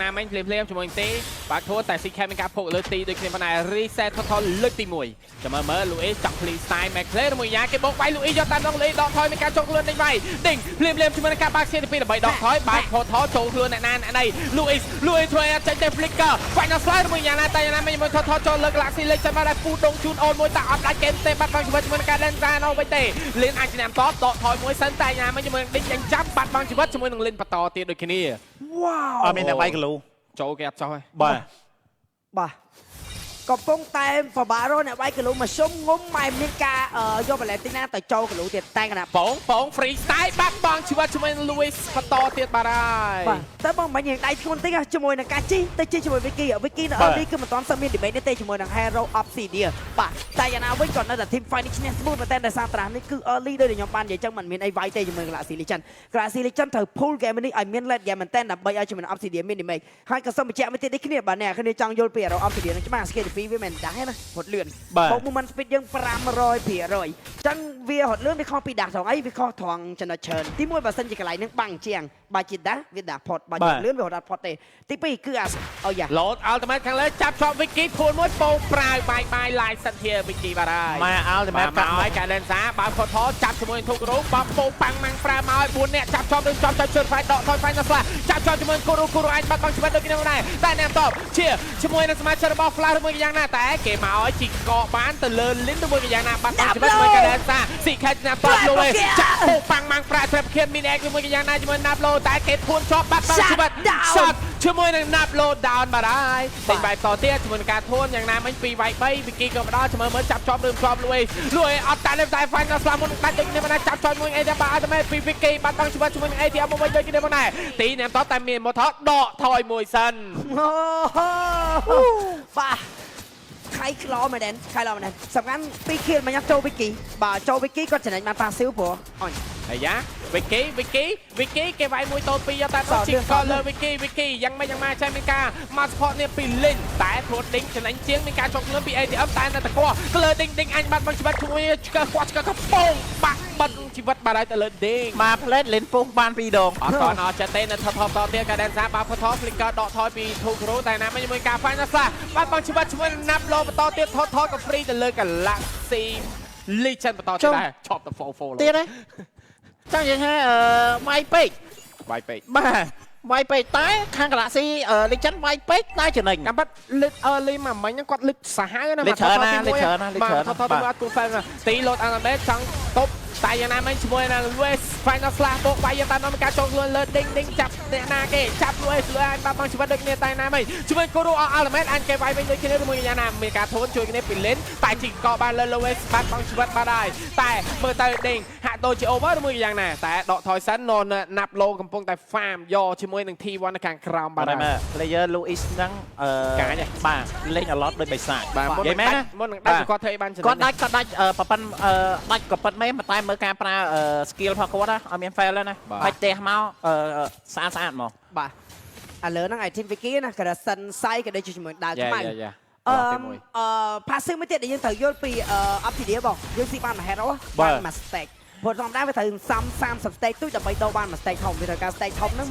ណាមិញភ្លាមជាមួយទេបាទធួតែ CK មានការភោគលើទីដូចគ្នាប៉ុន្តែ reset total លើកទី1ចាំមើល Louis ចង់ play style Max Play ជាមួយយ៉ាគេបោកវាយ Louis យកតាមដង Louis ដកថយមានការចូលខ្លួនដេញវាយដេញភ្លាមជាមួយនឹងការបាក់ជាទី2ដើម្បីដកថយបាទ total ចូលខ្លួនអ្នកណាអ្នកណី Louis ធ្វើឲ្យចេញទៅ flicker final slide ជាមួយយ៉ាងណាតែយ៉ាងណាមិញមួយ total ចូលលើ Galaxy Lake ចាំមកដល់ពូដងជូនអូនមួយតែអត់ដាច់ game ទេបាត់បង់ជីវិតជាមួយនឹងការ Lenza នៅវិញទេលៀនអាចឆ្នាំតបដកថយមួយសិនតែយ៉ាងណាមិញជាមួយនឹងដេញយ៉ាងចាប់បាត់បង់ជីវិតជាមួយនឹងលៀនបន្តទៀតដូចគ្នា Wow អត់មានតែវាយ Glue ចូលគេអត់ចោះទេបាទកំពុងតែបបារអ្នកវាយ Glue មកសុំងុំមកមានការយកបាឡេទីណាទៅចូល Glue ទៀតតែគណៈបង freestyle បាត់បង់ជីវិតជាមួយនឹង Louis បន្តទៀតបាទហើយបាទតែបងមិនយ៉ាងដៃធ្ងន់តិចជាមួយនឹងការជីទៅជីជាមួយ Vicky នៅអឺនេះគឺមិនទាន់សឹកមាន debate ទេជាមួយនឹង Hero Obsidian បាទតែយ៉ាងណាវិញក៏នៅតែ team fight នេះឈ្នះ smooth មែនតែដោយសារត្រាស់នេះគឺ early ដោយខ្ញុំបាននិយាយចឹងមិនមានអីវាយទេជាមួយ Galaxy Legend ត្រូវ pull game នេះឲ្យមាន late game មែនតែដើម្បីឲ្យជាមួយនឹង Obsidian មាន damage ហើយក៏សូមបញ្ជាក់មួយទៀតនេះគ្នាបាទអ្នកគ្នាចង់យល់ពី Hero Obsidian ច្បាស់ skill ពីវាមិនដែរណាហត់លឿន បាទ បូក movement speed យើង500%ចឹងវាហត់លឿនវាខុសពីដាក់ត្រង់អីវាខុសត្រង់ចំណុចច្រើនទី1បើសិនជាកន្លែងហ្នឹងបាំងជាងបើជាដាវាដាក់ផុតបើជាលឿនវាហត់អត់ផុតទេទី2គឺអូយ៉ា លោតអល់ទីម៉េតខាងលើចាប់ជាប់វិគីភួនមួយពោប្រាយបាយឡាយសិនធាវិគីបាទហើយ ម៉ែអល់ទីម៉ែ មកឲ្យកាដែនសាបើខុសថចាប់ជាមួយធុករੂបបពោប៉ាំងម៉ាំងប្រាមកឲ្យ4នាក់ចាប់ជាប់នឹងចាប់ជើងហ្វាយដកថយហ្វាយណាស្លាចាប់ជាប់ជាមួយគូរូអាចបាត់បង់ជីវិតដូចគ្នាដែរតែអ្នកតបជាជាមួយនឹងសមាជិករបស់ Flash មួយយ៉ាងណាតែគេមកឲ្យជីកកបានទៅលើលីនទៅមួយយ៉ាងណាបាត់បង់ជីវិតមួយកាដែនសាស៊ីខេតណាតបលុយចាប់ពោប៉ាំងម៉ាំងប្រាត្រាប់ខៀនមីនអេកជាមួយយ៉ាងណាជាមួយណាប់ឡូតែគេភួនជាប់បាត់បង់ជីវិត shot ជាមួយនឹងណាប់ឡូ down បាទហើយតែបែបតទៀតជាមួយនឹងការធួនយ៉ាងណាមិញ2វាយ3វិគីក៏មកដល់មើលចាប់ជាប់ឬជាប់លុយអត់តែ final ស្លាមុនដាច់ដូចគ្នាមិនចាប់ជាប់មួយអីតែបាទអត់មែនពីវិគីបាត់បង់ជីវិតជាមួយនឹង ATM មកវិញដូចគ្នាមកដែរទីអ្នកតតែមានមកថតដកថយមួយសិន បាទខៃក្លោមែនដែរខៃឡោមែនដែរសំខាន់2 kill មកញ៉ាំចូលវិគីបាទចូលវិគីគាត់ចំណេញបានប៉ាស៊ីវព្រោះអញ អាយ៉ាវិគីគេវាយមួយតូនពីរតែជីកក៏លើវិគីយ៉ាងមិនយ៉ាងមកចេះមានការមក support នេះពីលីងតែធួនដេញចំណេញជាងមានការចុកលឿនពី ATM តែនៅតកក៏លើដេញអញបាត់បង់ជីវិតជាមួយគាត់ឆ្កកំពងបាក់បាត់ជីវិតបាទហើយទៅលើដេញ មកផ្លេតលេនពុះបាន2ដង អត់តអត់ចិត្តទេនៅថតតទៀតកាដែនសាបើផុតថត flicker ដកថយពីធូគ្រូតែណាមិនជាមួយការ final ខ្លះបាត់បង់ជីវិតជាមួយណាប់ឡូបន្តទៀតថតក៏ free ទៅលើ Galaxy Legend បន្តទៀតដែរឈប់ទៅ 4 ទៀតហ៎ចង់និយាយថាវាយពេក បាយពេក បាទវាយពេកតែខាង Galaxy Legend វាយពេកតែចំណេញ កាំបាត់លឹកលីមកមិញគាត់លឹកសាហាវណា លេខច្រើនណាលេខច្រើនណាលេខច្រើន ថតទៅអត់គូហ្វេមទីលោតអាណាមេចង់តប់តែយ៉ាងណាមិញជាមួយនឹង Luis Final Slash បោកបាយតាមតាមការចងខ្លួនលើដេញចាប់អ្នកណាគេចាប់ Luis អាចបាត់បង់ជីវិតដូចគ្នាតែណាមិញជាមួយគូរូអល់មែនអាចគេវាយវិញដូចគ្នាជាមួយយ៉ាងណាមានការធូនជួយគ្នាពីលេនតែជីកបានលើ Luis បាត់បង់ជីវិតបានដែរតែមើលទៅដេញហាក់ដូចជា over ជាមួយយ៉ាងណាតែដកថយសិនណាប់ឡូកំពុងតែ farm យកជាមួយនឹង T1 នៅខាងក្រោមបានដែរ player Luis ហ្នឹងកាញបាទលេង a lot ដូចបិសាច បាទមុននឹងដាច់គាត់ធ្វើឲ្យបានចំណេញ គាត់ដាច់ប៉ប៉ិនដាច់ក៏ប៉ិនមែនតែមើលការប្រើ skill របស់គាត់ណាអត់មាន fail ទេណាបាច់ទេមកស្អាតមក បាទឥឡូវហ្នឹង item wiki ណាក៏សិនសៃក៏ដូចជាមួយដាវខ្មៅpassive មួយទៀតដែលយើងត្រូវយល់ពី Obsidian បងយើងស៊ីបានមួយ hero បានមួយ stack ព្រោះធម្មតាវាត្រូវសំ30 stack ទូចដើម្បីដូរបានមួយ stack ធំវាត្រូវការ stack ធំហ្នឹង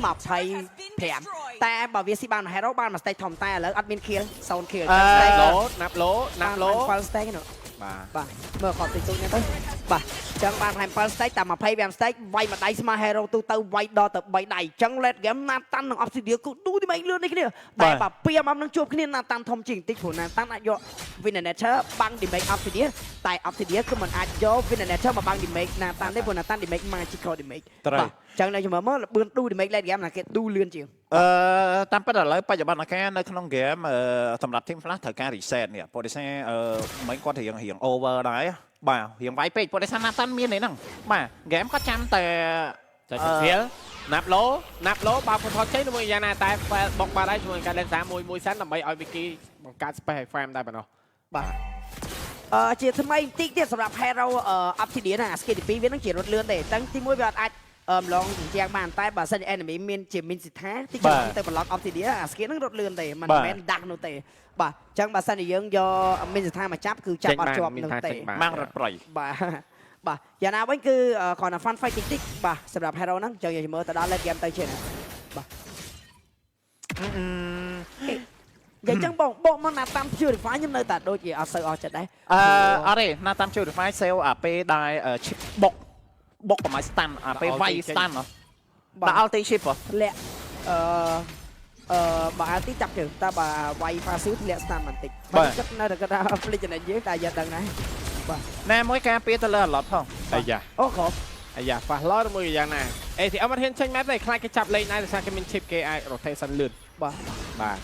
25តែបើវាស៊ីបានមួយ hero បានមួយ stack ធំតែឥឡូវអត់មាន kill 0 kill ណាប់ឡូ 7 stack ហ្នឹងបាទមើលខតតិចនេះទៅបាទចឹងបាន7 stack តែ25 stack វាយមួយដៃស្មើ hero ទូទៅវាយដល់ទៅ3ដៃចឹង late game ណាតាន់នឹង Obsidian គឺឌូទីមិនលឿននេះគ្នាតែបើពីអំនឹងជួបគ្នាណាតាន់ធំជាងតិចព្រោះណាតាន់អាចយក Vinnature បាំង damage Obsidian តែ Obsidian គឺមិនអាចយក Vinnature មកបាំង damage ណាតាន់ទេព្រោះណាតាន់ damage magical damage បាទចឹងនៅមើលលឿនឌូ damage late game ណាគេឌូលឿនជាងតាមពិតឥឡូវបច្ចុប្បន្នអាការនៅក្នុង game សម្រាប់ team flash ត្រូវការ reset នេះព្រោះដោយសារមិនគាត់រៀង over ដែរបាទរៀងវាយពេកព្រោះដោយសារណាតាន់មាននេះហ្នឹងបាទ game គាត់ចាំតែចាច់សៀលណាប់ឡូបើផុតថតចេញជាមួយយ៉ាងណាតែបុកបាត់ហើយជាមួយការលេងសាមួយសិនដើម្បីឲ្យវិគីបង្កើត space ឲ្យ frame ដែរបងបាទជាថ្មីបន្តិចទៀតសម្រាប់ hero Obsidian ណា skill ទី2វានឹងជារត់លឿនទេតែទី1វាអត់អាចម្លងជាងបានតែបើសិនជា enemy មានជាមីនសិដ្ឋាទីក្រុងទៅប្លុក Obsidian អា skill ហ្នឹងរត់លឿនទេមិនមែនដាក់នោះទេបាទអញ្ចឹងបើសិនជាយើងយកមីនសិដ្ឋាមកចាប់គឺចាប់អត់ជាប់នោះទេម៉ាំងរត់ប្រៃបាទយ៉ាងណាវិញគឺគ្រាន់តែ fun fight តិចបាទសម្រាប់ hero ហ្នឹងចង់យកមើលទៅដល់ late game ទៅជាបាទយ៉ាងចឹងបងមកណាតាម purify ខ្ញុំនៅតែដូចជាអត់សូវអស់ចិត្តដែរអត់ទេណាតាម purify sale អាពេលដែល chip បុកប្រមាណ stand អាពេលវាយ stand ដាក់ ulti chip លាក់បើ ulti ចាប់ជើងតែបើវាយ passive ធ្លាក់ stand បន្តិចបាទគិតនៅតែគិតថា flick ចំណេញយើងតែយើងដឹងដែរបាទណែមួយការពារទៅលើ lot ផងអាយ៉ាអូខអាយ៉ា fast lot មួយយ៉ាងណា ATM អត់ហ៊ានចេញ map ទេខ្លាចគេចាប់លេងដែរដោយសារគេមាន chip គេអាច rotation លឿនបាទ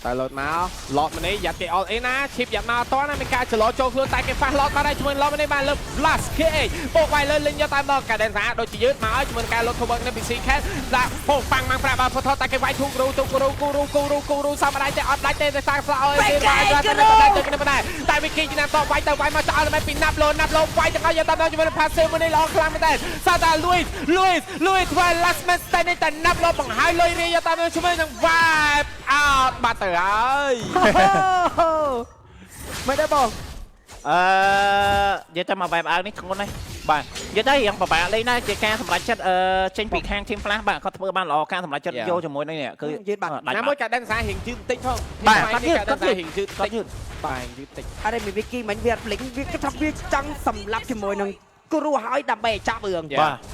តែលោតមកឡតមកនេះយ៉ាត់គេអល់អេណាឈីបយ៉ាត់មកអត់តណាមានការច្រឡោចូលខ្លួនតែគេប៉ះឡតមកដែរជាមួយឡតមកនេះបានលើ blast គេបោកវាយលើលេងយកតាមដល់កាដែនសាដូចជាយឺតមកឲ្យជាមួយការលោតធ្វើនៅ PC Cat ដាក់ពោប៉ាំងមកប្រាក់បានផុតថតតែគេវាយធូគ្រូសាមដៃតែអត់ដាច់ទេតែសាងស្លាកឲ្យគេវាយទៅគ្នាបណ្ដែរតែវិគីឆ្នាំតវាយទៅវាយមកចោលតែពីណាប់ឡូវាយទាំងឲ្យយកតាមដល់ជាមួយ passive មួយនេះល្អខ្លាំងមែនតើសាតា Luis ធ្វើ last match តែនេះតែណាប់ឡូបង្ហើយលុយរៀយកតាមជាមួយនឹង vibe out បាត់ទៅហើយ ไม่ได้บอก giờ ta mà bài báo này không có này bà giờ đây yang bà lấy này cái ca thầm lại chất trên bị khang thêm flash bạn có thưa ban lò ca thầm lại chất vô cho mối này nè cứ ណាមួយកាដឹងសារហៀងជឿបន្តិចផង បាទ កាដឹងសារហៀងជឿបន្តិចបាទជឿបន្តិច អត់ទេមានវិគីមិនវាភ្លេចវាគិតថាវាចង់សម្លាប់ជាមួយនឹងគ្រូហើយដើម្បីចាប់រឿង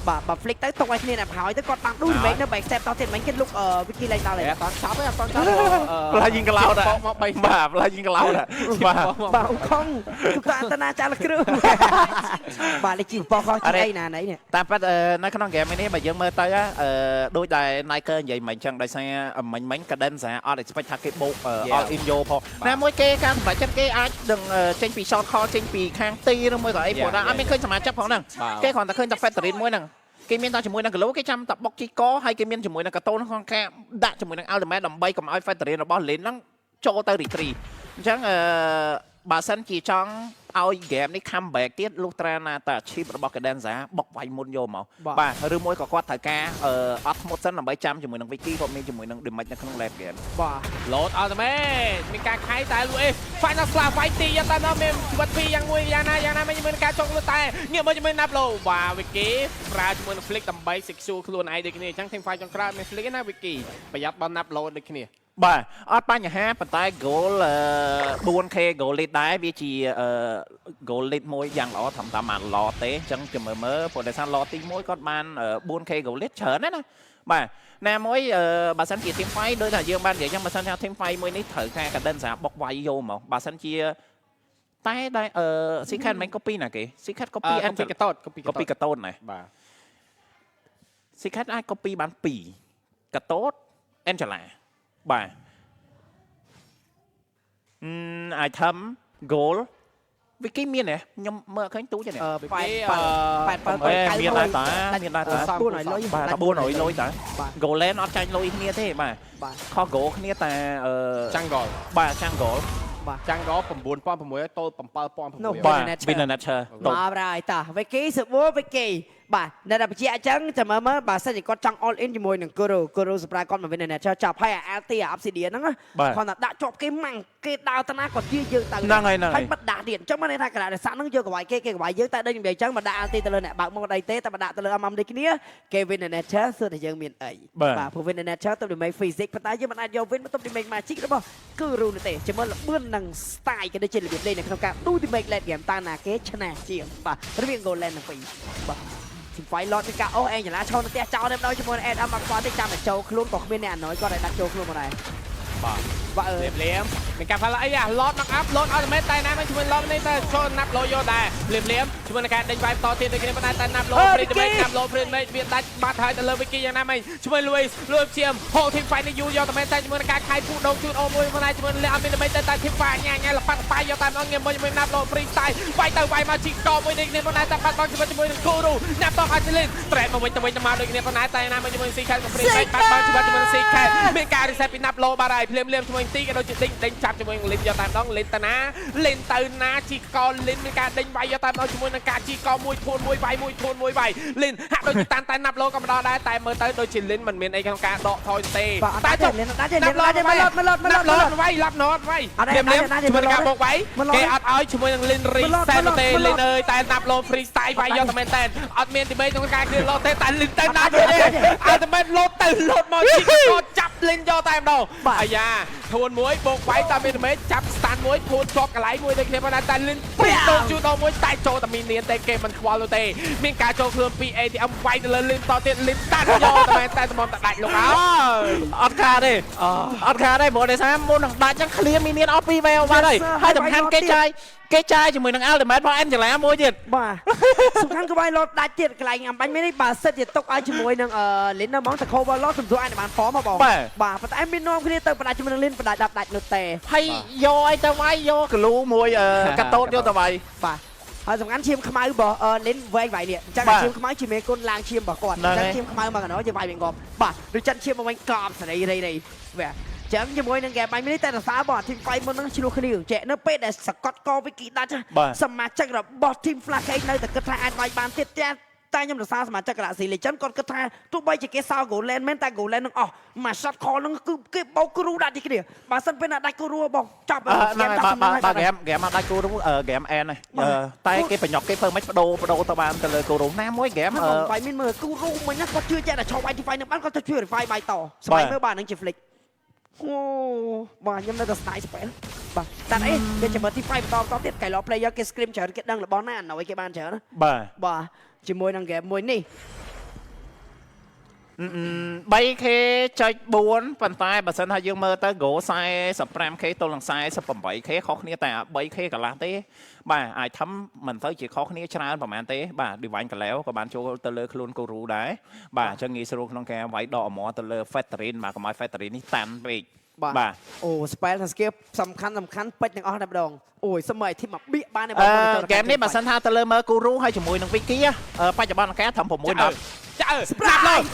បាទបើភ្លេចទៅទុកឲ្យគ្នាណាហើយទៅគាត់បានឌូមេនៅបែកខ្សែតទៀតមិនគេលុកវិគីលេងដល់ហើយ អត់ចប់ទេអត់ចប់ là gì cái lao đó មក3 bà là gì cái lao đó bà បាទខំទុកតាអន្តនាចាលគ្រូបាទលេខជីបបខជីអីណាណៃនេះ ta bắt nói cái nó game này mà dân mơ tới á đôi tài Nike vậy mình chẳng đại xe mình cái đến sẽ ở đây phải thay cái bộ all in vô thôi nè mỗi cái can phải chất cái ai đừng trên bị short call trên bị khang ti nó mới gọi bộ đó anh mới khơi mà chấp không nè cái còn ta khơi tập factory mỗi nè cái miếng tao chỉ mỗi nè cái lúa cái trăm tập bóc chi có hay cái miếng chỉ mỗi nè cái tô nó con ca đã chỉ mỗi nè ultimate đầm bay cầm ai factory nó bỏ lên nó cho tới retreat chẳng bà sân chỉ trong ao game này comeback tiết lúc tra na ta chip nó bọc cái đen giá bọc vay môn vô màu bà rư môi có quát thời ca ở một sân là 700 chỉ mười nâng Vicky còn mình chỉ mười nâng điểm mạnh nó không lẹp game បាទ โหลดอัลติเมทมีการขายแต่ลุยไฟนัสลาไฟตียันตาโนเมมชีวิตพี่ยังมวยยังนาไม่ยังมีการจงลุยแต่เงี้ยมันจะไม่นับโลว่าวิกกี้ปลาจมูกฟลิกต่ำใบสิกซูครูนไอเด็กนี่ช่างทีมไฟจงกล้าเมฟลิกนะวิกกี้ประหยัดบอลนับโลเด็กนี่ bà ở ban nhà ha bàn tay goal 4k goal lead đá vì chỉ goal lead môi dạng lọ thầm tạm màn lọ té chẳng chừng mơ phổ đại sang lọ tí môi con ban 4k goal lead chở đấy nè bà nè mỗi bà sân chia team fight đôi là dương ban để cho bà sân theo team fight mới nít thở khai cả đơn giá bọc vay vô mà bà sân chia tay đây xí khách mấy copy nè kì xí khách copy anh copy cả tôn này bà xí khách ai copy bán pỉ cả tốt em trở lại bà ai thấm goal với cái miếng này nhưng mơ cái túi cho này miếng lại ta bà buôn nổi lôi ta goal lên nó tranh lôi kia thế mà kho gỗ kia ta จังกอล bà trang gỗ จังกอลผมบุญป้อมผมมวยโตผมเปิลป้อมผมมวย bà Vinanature មកហើយតាវិគីសបួរវិគីបាទនៅតែបញ្ជាក់អញ្ចឹងចាំមើលបើសិនជាគាត់ចង់ all in ជាមួយនឹង Guru សម្រាប់គាត់មកវិញនៅចប់ហើយ LT Obsidian ហ្នឹងគាត់ថាដាក់ជាប់គេម៉ាំងគេដើរទៅណាគាត់ជាយើងទៅហើយបិទដាក់ទៀតអញ្ចឹងមកន័យថាកណ្ដាលសាក់ហ្នឹងយកកវាយគេកវាយយើងតែដូចនិយាយអញ្ចឹងមកដាក់ LT ទៅលើអ្នកបើកមកដីទេតែមកដាក់ទៅលើ MM ដូចគ្នាគេ win nature សួរតែយើងមានអីបាទព្រោះ win nature ទៅដើម្បី physics ប៉ុន្តែយើងមិនអាចយក win ទៅដើម្បី magic របស់ Guru នោះទេចាំមើលល្បឿននឹង style ក៏ដូចជារបៀបលេងនៅក្នុងការ do the make late game តាណាគេឈ្នះជាងបាទរវាង goal lane នឹងពីរបាទ thì phải lọt cái ô anh là cho nó tia cho em đâu cho muốn em mặc quá thì chăm để châu luôn có bên này nói con này đặt châu luôn vào này và liếm mình cảm thấy là ấy à lót knock up lót ở mấy tay này mình chúng lót này ta cho nắp lôi vô đài liếm chúng mình cái đánh vai to tiền cái này tay nắp lôi đi mấy nắp lôi lên mấy việt đánh ba thời từ lên kia này mình chúng mình lui chiêm hộ thêm phải đi vô cho mấy tay chúng mình cái khai phụ đông chút ôm môi này chúng mình làm bên mấy tay thêm phải nha là bắt tay vô tay nó nghe mình nắp lôi freestyle vai từ vai mà chỉ co mới đi nên này ta bắt chúng mình Guru nắp to hai lên trẻ mà mình mà được này này tay này mình chúng mình xì khai freestyle bắt chúng mình xì khai bên cái reset bị nắp lôi ba đài liếm chúng mình tí cái đôi chuyện đánh chạm cho mình lên cho tam đó lên từ ná chỉ còn lên với cả đánh bay cho tam đó chúng mình cả chỉ còn mùi thôn mùi bay lên hạ đôi tan tay nắp lô còn đó đây tay mới tới đôi chỉ lên mình miền ấy không cả độ thôi tê tay chụp nắp lót vay lắp nó vay liếm chúng mình cả một váy cái ơi chúng mình lên reset tê lên ơi tay nắp lô freestyle vay cho tầm tên admin thì bây trong cái kia lô tê tay lên tay nắp đi admin lô từ lột màu chỉ có chắp lên cho tay đâu ai da thôn muối buộc váy ta bên mấy chắp stand muối thôn chọc cái lái muối đây kia mà ta lên tô chú đâu muối tay cho ta mình tay kia mình quality mình cả cho thường PA thì ông vay lên to tiền lên tan cho ta tay ta đại lúc áo Oscar đây bộ này sao môn đại chắc clear minion op vào vào đây hai tầm han cái chai cho mình đang ao để mấy bọn em chỉ là môi thiệt bà sung khăn cái vai lót đại thiệt cái này ngắm bánh mấy đấy bà set thiệt tốc ai cho môi đang lên nó món thật khô vào lót sung ai để bàn phó mà bỏ bà phải em bên non cái này tao phải cho mình lên phải đạp nửa tè hay do ai tao vai do cái lú môi cắt tốt vô tao vậy bà sung khăn chim khmai bỏ lên với vậy nè chắc là chim khmai chỉ mấy con lang chim bỏ còn chắc chim khmai mà nó chỉ vài miệng gọt bà rồi chân chim mà bánh cọp này đây vẻ chẳng như mỗi lần game anh mới tay là phá bỏ team fight muốn nó chịu khơi điều trẻ nó pet để Scott co với kỹ đá chứ sầm mà chắc là bỏ team flash cái nơi từ cái thằng anh vay bàn tiếp theo តែខ្ញុំរសារសមាជិក Galaxy Legend គាត់គិតថាទោះបីជាគេសោ Golan មែនតែ Golan នឹងអស់មួយ shot call នឹងគឺគេបោកគ្រូដាក់ទីគ្នាបើសិនពេលណាដាច់គូរូបងចាប់ ហ្នឹងហើយបើហ្គេមអត់ដាច់គូរូហ្គេមអែនតែគេបញ្ញុកគេធ្វើមិនបដូរទៅបានទៅលើគូរូណាមួយហ្គេមបាយមានមើលគូរូមិញណាគាត់ជឿជាក់តែឈប់ identify នឹងបានគាត់ទៅជួយ revive បាយតស្បែកមើលបាននឹងជា flick អូបាទខ្ញុំនៅតែស្ដាយស្បែកបាទតែអីគេចាំមើលទី5បន្តទៀតកែឡ player គេ scream ច្រើនគេដឹងរបស់ណាណយគេបានច្រើនណាបាទជាមួយនឹងហ្គេមមួយនេះ 3K ចុច4ប៉ុន្តែបើសិនថាយើងមើលទៅ Go 45K ទល់នឹង 48K ខុសគ្នាតែ 3K កន្លះទេបាទអាចធ្វើមិនទៅជាខុសគ្នាច្រើនប្រហែលទេបាទ Divine កលែវក៏បានចូលទៅលើខ្លួនគូរូដែរបាទអញ្ចឹងងាយស្រួលក្នុងការវាយដកអមទៅលើ Fettering បាទកុំឲ្យ Fettering នេះតាន់ពេកបាទអូ spell និង skill សំខាន់ពេជ្រទាំងអស់តែម្ដងអូយសម័យធីមមកបៀកបានហ្គេមនេះបើសិនថាទៅលើមើលគូរូហើយជាមួយនឹង Wiki បច្ចុប្បន្នការត្រឹម6 10ចា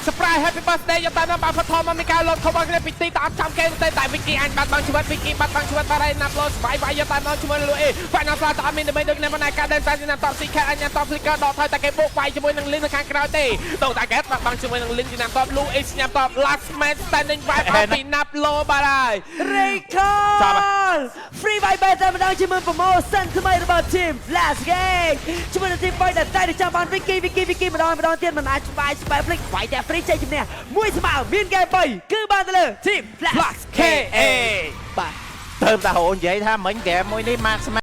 Surprise Happy Birthday យកតាមបានផតមកមានការលត់ខុសមកគ្នាពីទីតាមចាំគេតែ Wiki អញបាត់បង់ជីវិត Wiki បាត់បង់ជីវិតបាទណាប់ឡូស្បាយវាយយកតាមជាមួយលូអេបាញ់ណាស់ស្លាតអត់មានដើម្បីដូចអ្នកណាការដែលតែណាប់តបស៊ីខេអញណាប់តប Flicker ដកថយតែគេបោកវាយជាមួយនឹង Lin នៅខាងក្រោយទេដល់តែគេបាត់បង់ជាមួយនឹង Lin ណាប់តបលូអេស្ញាប់តប Last Man Standing វាយពីណាប់ឡូបាទហើយ Recall Free by bet តែម្ដងជាមួយ promotion ថ្មីរបស់ team Last Game ជាមួយនឹង team fight តែចាំបាន Wiki ម្ដងទៀតមិនអាចស្បាយ Flick វាយតែ free ចេញជំនះមួយស្មើមានហ្គេម3គឺបានទៅលើ team Flash KA បាទទៅតែហូរនិយាយថាមិញហ្គេមមួយនេះ Max